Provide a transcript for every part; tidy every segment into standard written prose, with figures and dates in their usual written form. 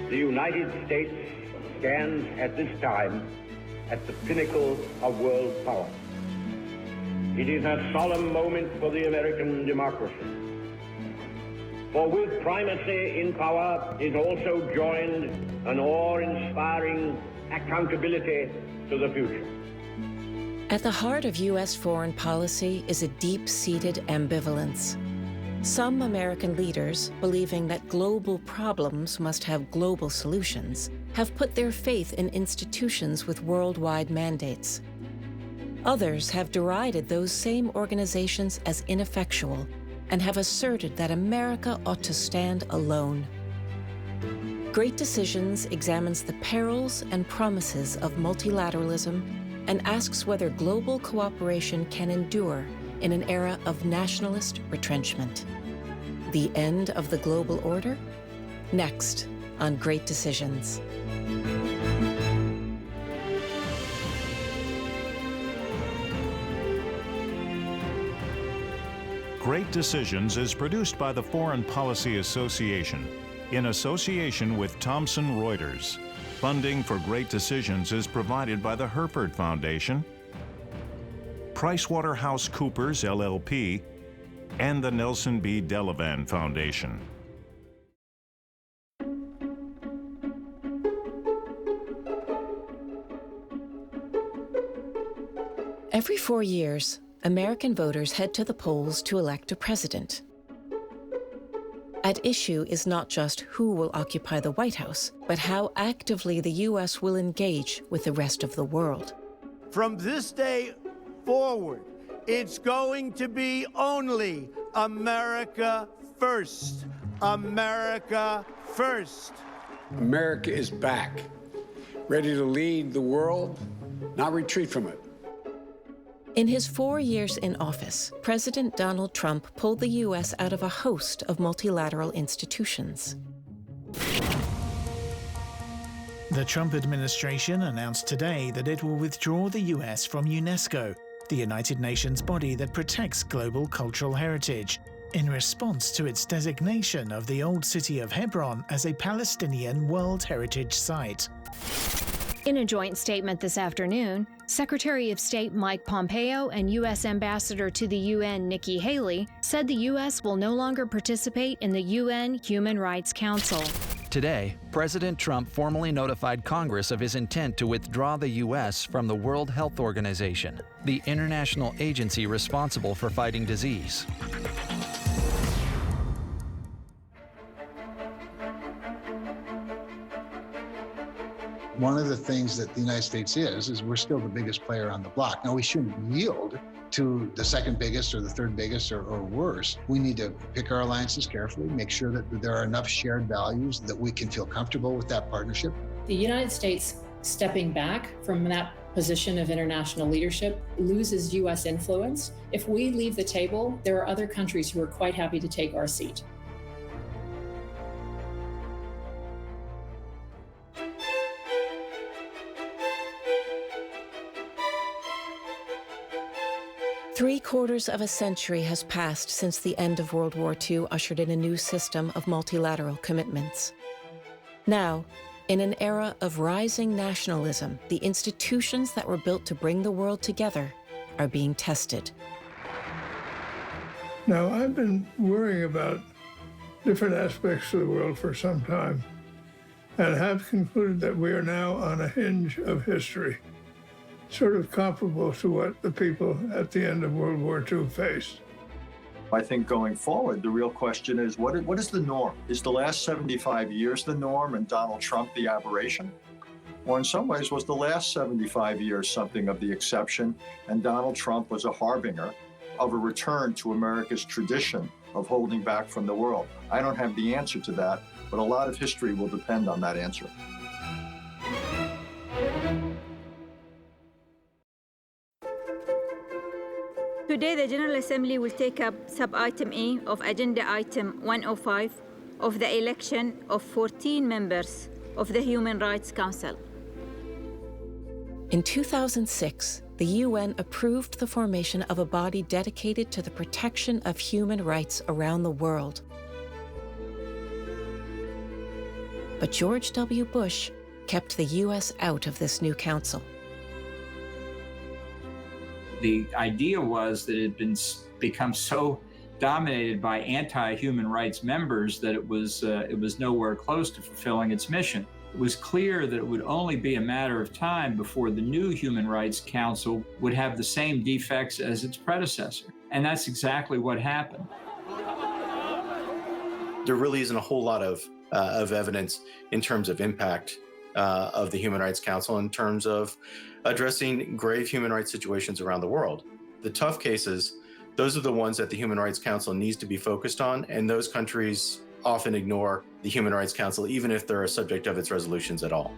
The United States stands at this time at the pinnacle of world power. It is a solemn moment for the American democracy. For with primacy in power is also joined an awe-inspiring accountability to the future. At the heart of U.S. foreign policy is a deep-seated ambivalence. Some American leaders, believing that global problems must have global solutions, have put their faith in institutions with worldwide mandates. Others have derided those same organizations as ineffectual and have asserted that America ought to stand alone. Great Decisions examines the perils and promises of multilateralism and asks whether global cooperation can endure in an era of nationalist retrenchment. The end of the global order? Next on Great Decisions. Great Decisions is produced by the Foreign Policy Association in association with Thomson Reuters. Funding for Great Decisions is provided by the Herford Foundation, PricewaterhouseCoopers LLP, and the Nelson B. Delavan Foundation. Every 4 years, American voters head to the polls to elect a president. At issue is not just who will occupy the White House, but how actively the U.S. will engage with the rest of the world. From this day forward, it's going to be only America first. America first. America is back, ready to lead the world, not retreat from it. In his 4 years in office, President Donald Trump pulled the U.S. out of a host of multilateral institutions. The Trump administration announced today that it will withdraw the U.S. from UNESCO, the United Nations body that protects global cultural heritage, in response to its designation of the old city of Hebron as a Palestinian World Heritage Site. In a joint statement this afternoon, Secretary of State Mike Pompeo and U.S. Ambassador to the UN Nikki Haley said the U.S. will no longer participate in the UN Human Rights Council. Today, President Trump formally notified Congress of his intent to withdraw the U.S. from the World Health Organization, the international agency responsible for fighting disease. One of the things that the United States is we're still the biggest player on the block. Now, we shouldn't yield to the second biggest or the third biggest or worse. We need to pick our alliances carefully, make sure that there are enough shared values that we can feel comfortable with that partnership. The United States stepping back from that position of international leadership loses U.S. influence. If we leave the table, there are other countries who are quite happy to take our seat. Three-quarters of a century has passed since the end of World War II ushered in a new system of multilateral commitments. Now, in an era of rising nationalism, the institutions that were built to bring the world together are being tested. Now, I've been worrying about different aspects of the world for some time and have concluded that we are now on a hinge of history, sort of comparable to what the people at the end of World War II faced. I think going forward, the real question is, what is the norm? Is the last 75 years the norm and Donald Trump the aberration? Or in some ways, was the last 75 years something of the exception and Donald Trump was a harbinger of a return to America's tradition of holding back from the world? I don't have the answer to that, but a lot of history will depend on that answer. Today, the General Assembly will take up sub-item E of Agenda Item 105 of the election of 14 members of the Human Rights Council. In 2006, the UN approved the formation of a body dedicated to the protection of human rights around the world. But George W. Bush kept the U.S. out of this new council. The idea was that it had become so dominated by anti-human rights members that it was nowhere close to fulfilling its mission. It was clear that it would only be a matter of time before the new Human Rights Council would have the same defects as its predecessor. And that's exactly what happened. There really isn't a whole lot of evidence in terms of impact of the Human Rights Council in terms of addressing grave human rights situations around the world. The tough cases, those are the ones that the Human Rights Council needs to be focused on, and those countries often ignore the Human Rights Council, even if they're a subject of its resolutions at all.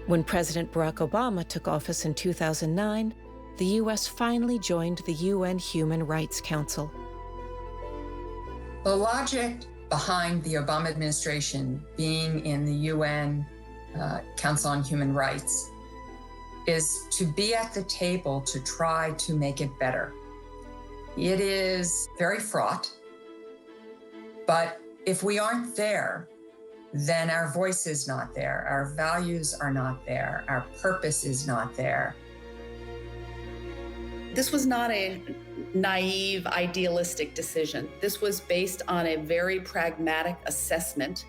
When President Barack Obama took office in 2009, the U.S. finally joined the UN Human Rights Council. The logic behind the Obama administration being in the UN Council on Human Rights is to be at the table to try to make it better. It is very fraught, but if we aren't there, then our voice is not there, our values are not there, our purpose is not there. This was not a naive, idealistic decision. This was based on a very pragmatic assessment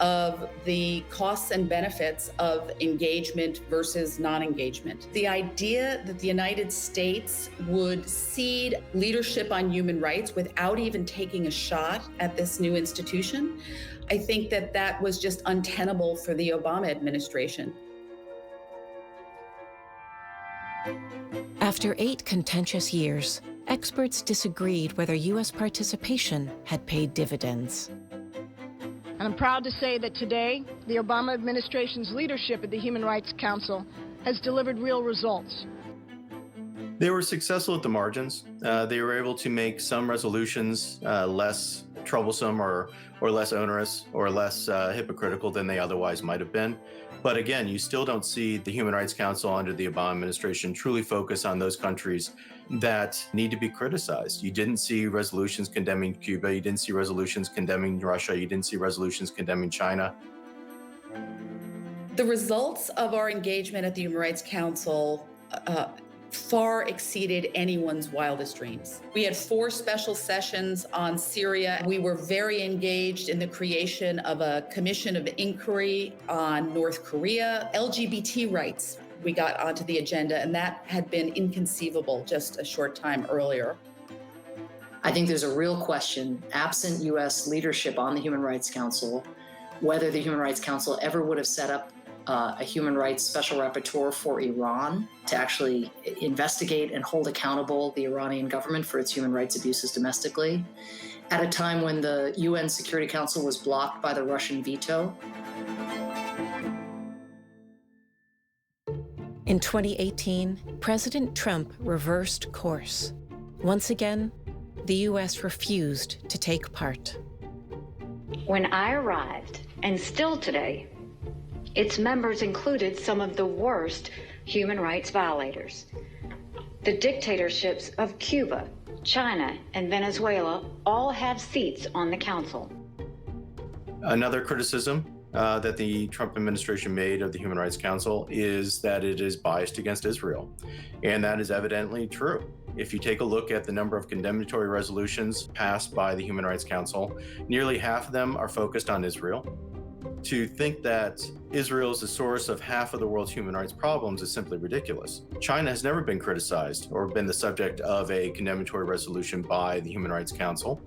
of the costs and benefits of engagement versus non-engagement. The idea that the United States would cede leadership on human rights without even taking a shot at this new institution, I think that that was just untenable for the Obama administration. After 8 contentious years, experts disagreed whether U.S. participation had paid dividends. And I'm proud to say that today, the Obama administration's leadership at the Human Rights Council has delivered real results. They were successful at the margins. They were able to make some resolutions less troublesome or less onerous or less hypocritical than they otherwise might have been. But again, you still don't see the Human Rights Council under the Obama administration truly focus on those countries that need to be criticized. You didn't see resolutions condemning Cuba. You didn't see resolutions condemning Russia. You didn't see resolutions condemning China. The results of our engagement at the Human Rights Council far exceeded anyone's wildest dreams. We had 4 special sessions on Syria. We were very engaged in the creation of a commission of inquiry on North Korea. LGBT rights, we got onto the agenda, and that had been inconceivable just a short time earlier. I think there's a real question, absent U.S. leadership on the Human Rights Council, whether the Human Rights Council ever would have set up a human rights special rapporteur for Iran to actually investigate and hold accountable the Iranian government for its human rights abuses domestically, at a time when the UN Security Council was blocked by the Russian veto. In 2018, President Trump reversed course. Once again, the U.S. refused to take part. When I arrived, and still today, its members included some of the worst human rights violators. The dictatorships of Cuba, China, and Venezuela all have seats on the council. Another criticism that the Trump administration made of the Human Rights Council is that it is biased against Israel. And that is evidently true. If you take a look at the number of condemnatory resolutions passed by the Human Rights Council, nearly half of them are focused on Israel. To think that Israel is the source of half of the world's human rights problems is simply ridiculous. China has never been criticized or been the subject of a condemnatory resolution by the Human Rights Council.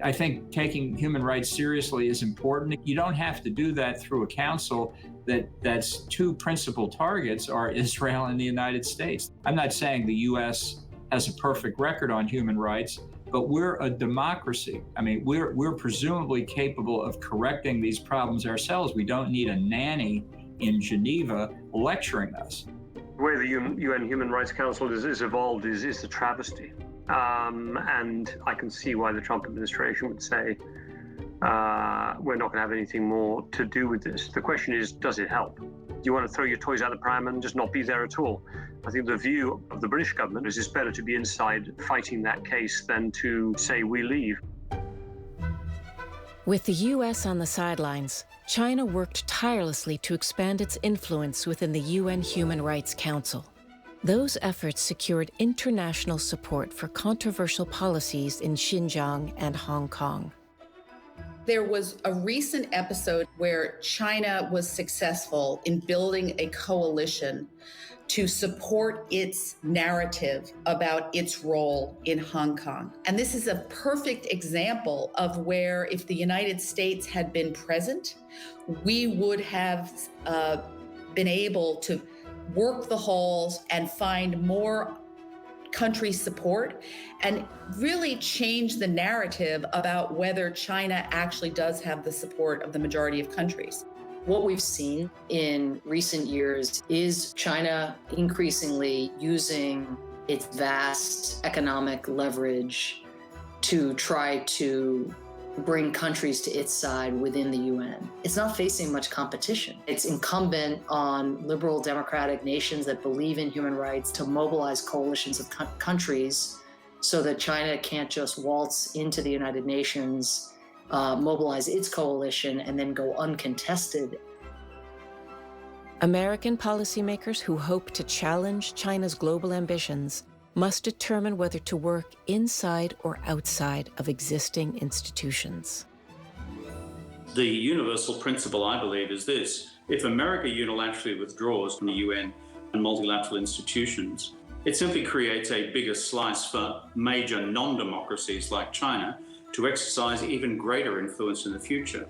I think taking human rights seriously is important. You don't have to do that through a council that's 2 principal targets are Israel and the United States. I'm not saying the U.S. has a perfect record on human rights, but we're a democracy. I mean, we're presumably capable of correcting these problems ourselves. We don't need a nanny in Geneva lecturing us. The way the UN Human Rights Council is evolved is a travesty. And I can see why the Trump administration would say, we're not going to have anything more to do with this. The question is, does it help? you want to throw your toys out the pram and just not be there at all. I think the view of the British government is it's better to be inside fighting that case than to say we leave. With the U.S. on the sidelines, China worked tirelessly to expand its influence within the UN Human Rights Council. Those efforts secured international support for controversial policies in Xinjiang and Hong Kong. There was a recent episode where China was successful in building a coalition to support its narrative about its role in Hong Kong. And this is a perfect example of where if the United States had been present, we would have been able to work the halls and find more country support and really change the narrative about whether China actually does have the support of the majority of countries. What we've seen in recent years is China increasingly using its vast economic leverage to try to bring countries to its side within the UN. It's not facing much competition. It's incumbent on liberal democratic nations that believe in human rights to mobilize coalitions of countries so that China can't just waltz into the United Nations, mobilize its coalition, and then go uncontested. American policymakers who hope to challenge China's global ambitions must determine whether to work inside or outside of existing institutions. The universal principle, I believe, is this. If America unilaterally withdraws from the UN and multilateral institutions, it simply creates a bigger slice for major non-democracies like China to exercise even greater influence in the future.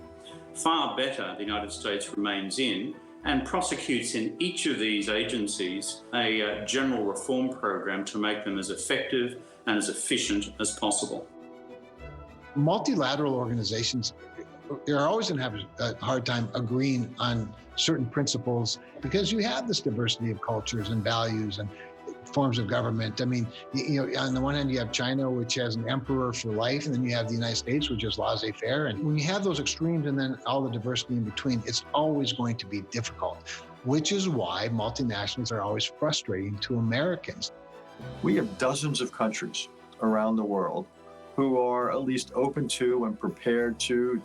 Far better the United States remains in and prosecutes in each of these agencies a general reform program to make them as effective and as efficient as possible. Multilateral organizations are always going to have a hard time agreeing on certain principles because you have this diversity of cultures and values and forms of government. I mean, you know, on the one hand, you have China, which has an emperor for life, and then you have the United States, which is laissez-faire. And when you have those extremes and then all the diversity in between, it's always going to be difficult, which is why multinationals are always frustrating to Americans. We have dozens of countries around the world who are at least open to and prepared to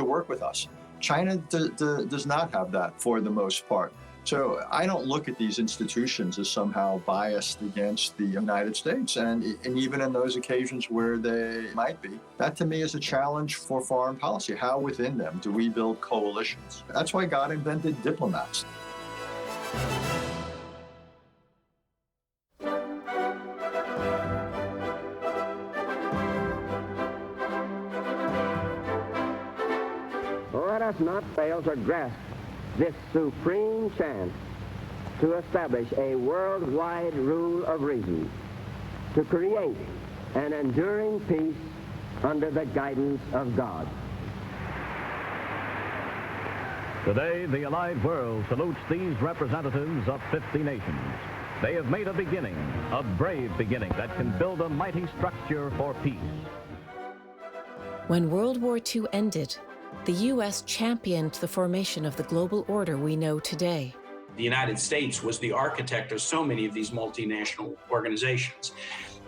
work with us. China does not have that for the most part. So I don't look at these institutions as somehow biased against the United States, and even in those occasions where they might be. That to me is a challenge for foreign policy. How within them do we build coalitions? That's why God invented diplomats. Let us not fail to grasp this supreme chance to establish a worldwide rule of reason, to create an enduring peace under the guidance of God. Today, the allied world salutes these representatives of 50 nations. They have made a beginning, a brave beginning that can build a mighty structure for peace. When World War II ended, the U.S. championed the formation of the global order we know today. The United States was the architect of so many of these multinational organizations.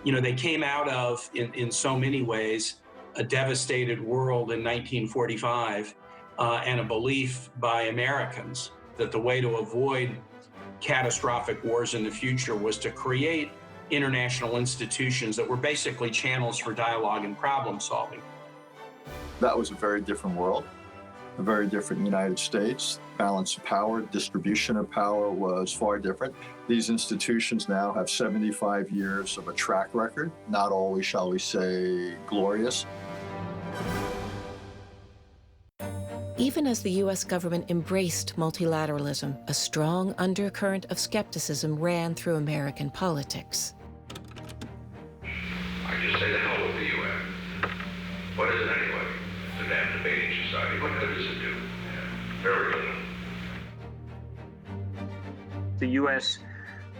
You know, they came out of, in so many ways, a devastated world in 1945 and a belief by Americans that the way to avoid catastrophic wars in the future was to create international institutions that were basically channels for dialogue and problem solving. That was a very different world, a very different United States. Balance of power, distribution of power was far different. These institutions now have 75 years of a track record, not always, shall we say, glorious. Even as the U.S. government embraced multilateralism, a strong undercurrent of skepticism ran through American politics. I just say the hell with the UN. What is it anyway? It's a damn debating society. What good does it do? Very little. The U.S.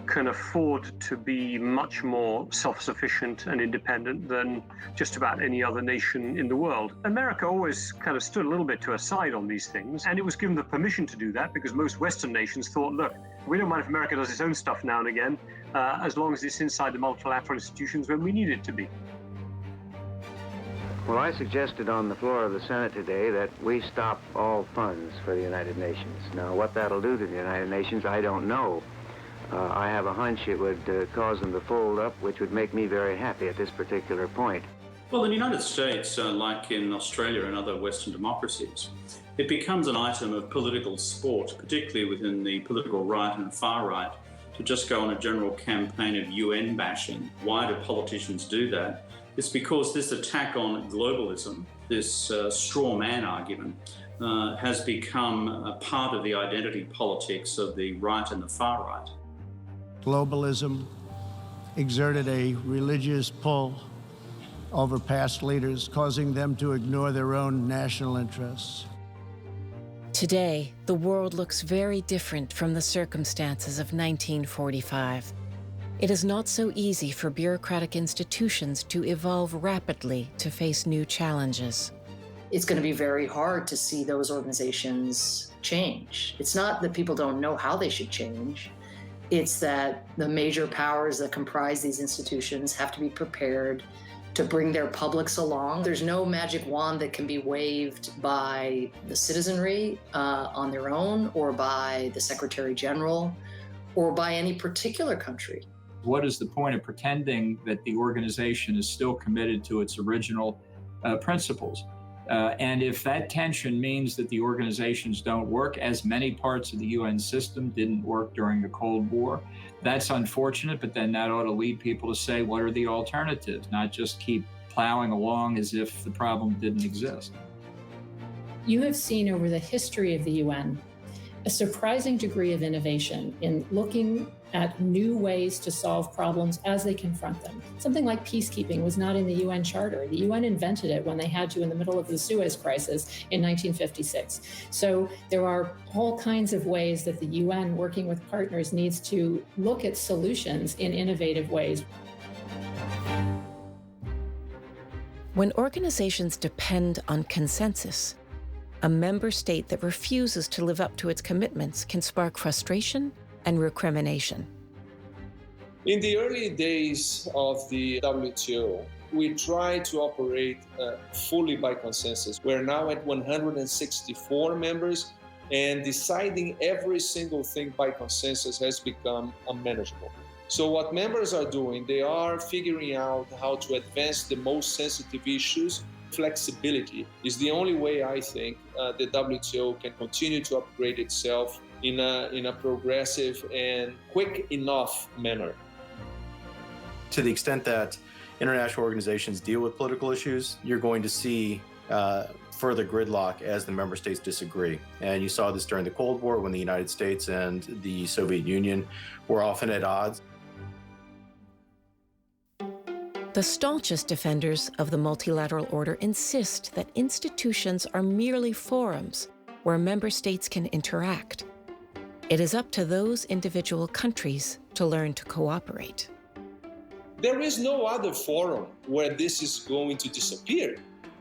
can afford to be much more self-sufficient and independent than just about any other nation in the world. America always kind of stood a little bit to a side on these things, and it was given the permission to do that because most Western nations thought, look, we don't mind if America does its own stuff now and again, as long as it's inside the multilateral institutions when we need it to be. Well, I suggested on the floor of the Senate today that we stop all funds for the United Nations. Now, what that'll do to the United Nations, I don't know. I have a hunch it would cause them to fold up, which would make me very happy at this particular point. Well, in the United States, like in Australia and other Western democracies, it becomes an item of political sport, particularly within the political right and far right, to just go on a general campaign of UN bashing. Why do politicians do that? It's because this attack on globalism, this straw man argument, has become a part of the identity politics of the right and the far right. Globalism exerted a religious pull over past leaders, causing them to ignore their own national interests. Today, the world looks very different from the circumstances of 1945. It is not so easy for bureaucratic institutions to evolve rapidly to face new challenges. It's going to be very hard to see those organizations change. It's not that people don't know how they should change. It's that the major powers that comprise these institutions have to be prepared to bring their publics along. There's no magic wand that can be waved by the citizenry on their own, or by the Secretary General, or by any particular country. What is the point of pretending that the organization is still committed to its original principles? And if that tension means that the organizations don't work, as many parts of the UN system didn't work during the Cold War, that's unfortunate, but then that ought to lead people to say, what are the alternatives? Not just keep plowing along as if the problem didn't exist. You have seen over the history of the UN a surprising degree of innovation in looking at new ways to solve problems as they confront them. Something like peacekeeping was not in the UN Charter. The UN invented it when they had to in the middle of the Suez Crisis in 1956. So there are all kinds of ways that the UN, working with partners, needs to look at solutions in innovative ways. When organizations depend on consensus, a member state that refuses to live up to its commitments can spark frustration and recrimination. In the early days of the WTO, we tried to operate fully by consensus. We're now at 164 members, and deciding every single thing by consensus has become unmanageable. So what members are doing, they are figuring out how to advance the most sensitive issues. Flexibility is the only way, I think, the WTO can continue to upgrade itself in a progressive and quick enough manner. To the extent that international organizations deal with political issues, you're going to see further gridlock as the member states disagree. And you saw this during the Cold War when the United States and the Soviet Union were often at odds. The staunchest defenders of the multilateral order insist that institutions are merely forums where member states can interact. It is up to those individual countries to learn to cooperate. There is no other forum where this is going to disappear.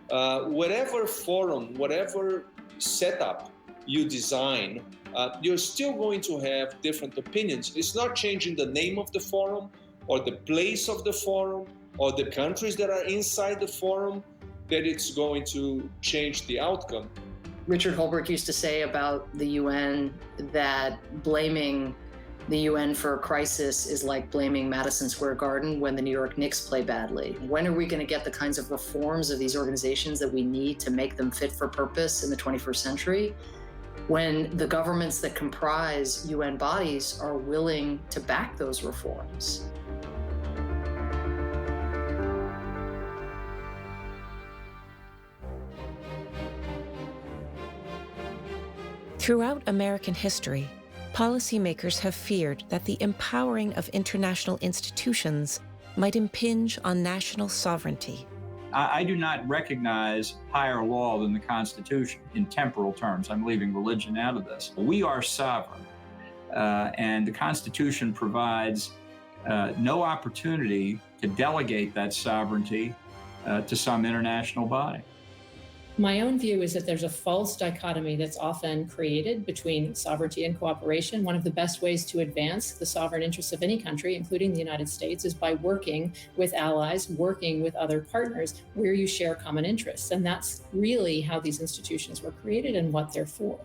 Whatever forum, whatever setup you design, you're still going to have different opinions. It's not changing the name of the forum or the place of the forum or the countries that are inside the forum that it's going to change the outcome. Richard Holbrooke used to say about the UN that blaming the UN for a crisis is like blaming Madison Square Garden when the New York Knicks play badly. When are we going to get the kinds of reforms of these organizations that we need to make them fit for purpose in the 21st century? When the governments that comprise UN bodies are willing to back those reforms. Throughout American history, policymakers have feared that the empowering of international institutions might impinge on national sovereignty. I do not recognize higher law than the Constitution in temporal terms. I'm leaving religion out of this. We are sovereign. And the Constitution provides no opportunity to delegate that sovereignty to some international body. My own view is that there's a false dichotomy that's often created between sovereignty and cooperation. One of the best ways to advance the sovereign interests of any country, including the United States, is by working with allies, working with other partners where you share common interests. And that's really how these institutions were created and what they're for.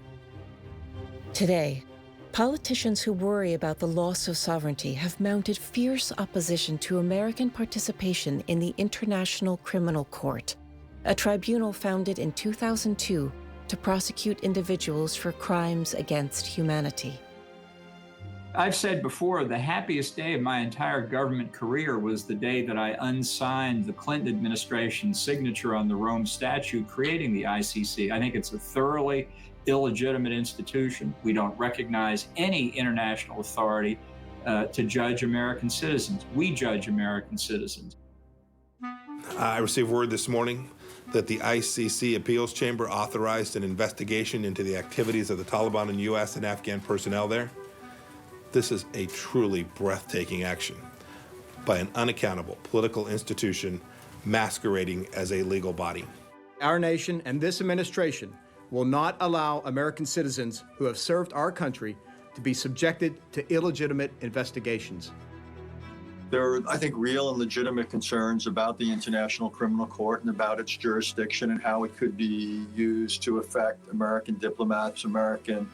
Today, politicians who worry about the loss of sovereignty have mounted fierce opposition to American participation in the International Criminal Court, a tribunal founded in 2002 to prosecute individuals for crimes against humanity. I've said before, the happiest day of my entire government career was the day that I unsigned the Clinton administration's signature on the Rome Statute creating the ICC. I think it's a thoroughly illegitimate institution. We don't recognize any international authority to judge American citizens. We judge American citizens. I received word this morning that the ICC Appeals Chamber authorized an investigation into the activities of the Taliban and U.S. and Afghan personnel there. This is a truly breathtaking action by an unaccountable political institution masquerading as a legal body. Our nation and this administration will not allow American citizens who have served our country to be subjected to illegitimate investigations. There are, I think, real and legitimate concerns about the International Criminal Court and about its jurisdiction and how it could be used to affect American diplomats, American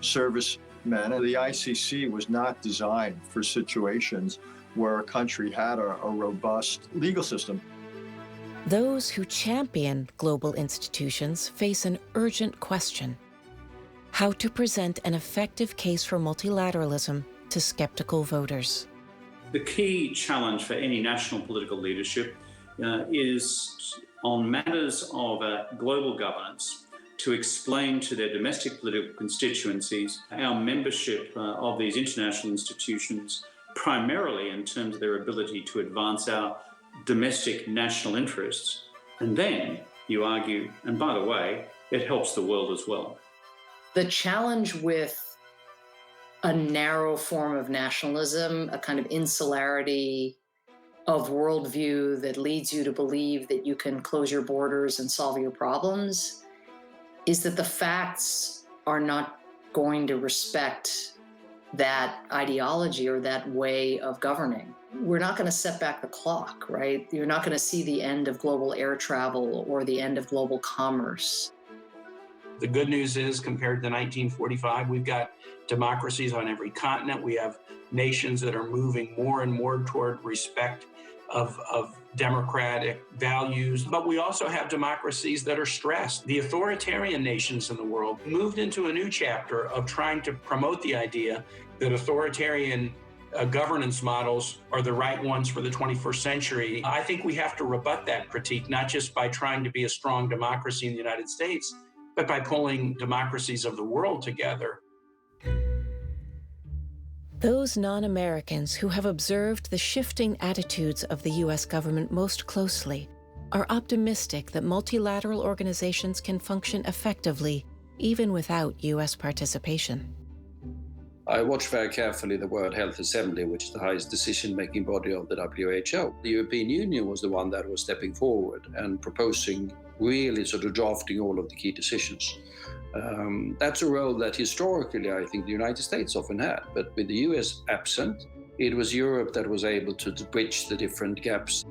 servicemen. And the ICC was not designed for situations where a country had a robust legal system. Those who champion global institutions face an urgent question: how to present an effective case for multilateralism to skeptical voters. The key challenge for any national political leadership is on matters of global governance to explain to their domestic political constituencies our membership of these international institutions, primarily in terms of their ability to advance our domestic national interests. And then you argue, and by the way, it helps the world as well. The challenge with a narrow form of nationalism, a kind of insularity of worldview that leads you to believe that you can close your borders and solve your problems, is that the facts are not going to respect that ideology or that way of governing. We're not going to set back the clock, right? You're not going to see the end of global air travel or the end of global commerce. The good news is, compared to 1945, we've got democracies on every continent. We have nations that are moving more and more toward respect of democratic values. But we also have democracies that are stressed. The authoritarian nations in the world moved into a new chapter of trying to promote the idea that authoritarian governance models are the right ones for the 21st century. I think we have to rebut that critique, not just by trying to be a strong democracy in the United States, but by pulling democracies of the world together. Those non-Americans who have observed the shifting attitudes of the U.S. government most closely are optimistic that multilateral organizations can function effectively even without U.S. participation. I watched very carefully the World Health Assembly, which is the highest decision-making body of the WHO. The European Union was the one that was stepping forward and proposing, really sort of drafting all of the key decisions. That's a role that historically I think the United States often had, but with the US absent, it was Europe that was able to bridge the different gaps.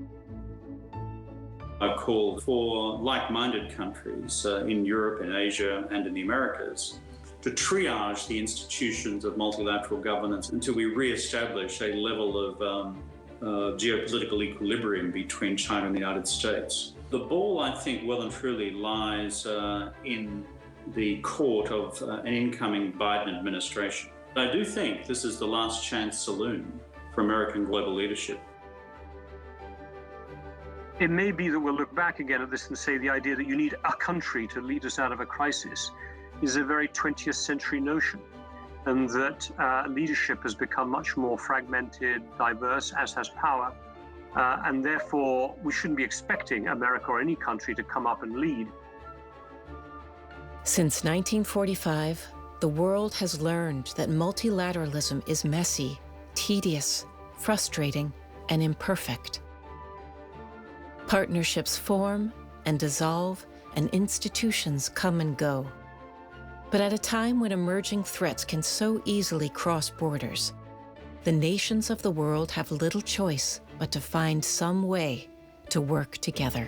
I call for like-minded countries in Europe, in Asia, and in the Americas to triage the institutions of multilateral governance until we re-establish a level of geopolitical equilibrium between China and the United States. The ball, I think, well and truly lies in the court of an incoming Biden administration. I do think this is the last chance saloon for American global leadership. It may be that we'll look back again at this and say the idea that you need a country to lead us out of a crisis is a very 20th century notion, and that leadership has become much more fragmented, diverse, as has power, and therefore we shouldn't be expecting America or any country to come up and lead. Since 1945, the world has learned that multilateralism is messy, tedious, frustrating, and imperfect. Partnerships form and dissolve, and institutions come and go. But at a time when emerging threats can so easily cross borders, the nations of the world have little choice but to find some way to work together.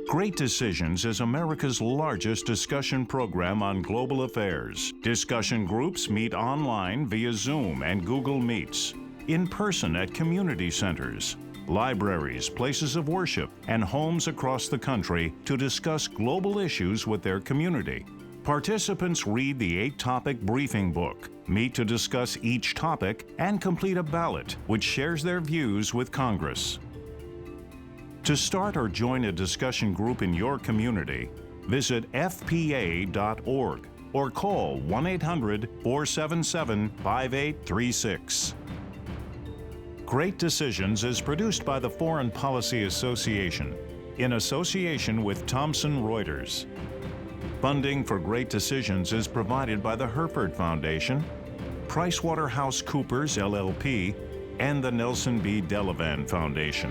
Great Decisions is America's largest discussion program on global affairs. Discussion groups meet online via Zoom and Google Meets, in person at community centers, libraries, places of worship, and homes across the country to discuss global issues with their community. Participants read the 8-topic briefing book, meet to discuss each topic, and complete a ballot which shares their views with Congress. To start or join a discussion group in your community, visit fpa.org or call 1-800-477-5836. Great Decisions is produced by the Foreign Policy Association in association with Thomson Reuters. Funding for Great Decisions is provided by the Herford Foundation, PricewaterhouseCoopers LLP, and the Nelson B. Delavan Foundation.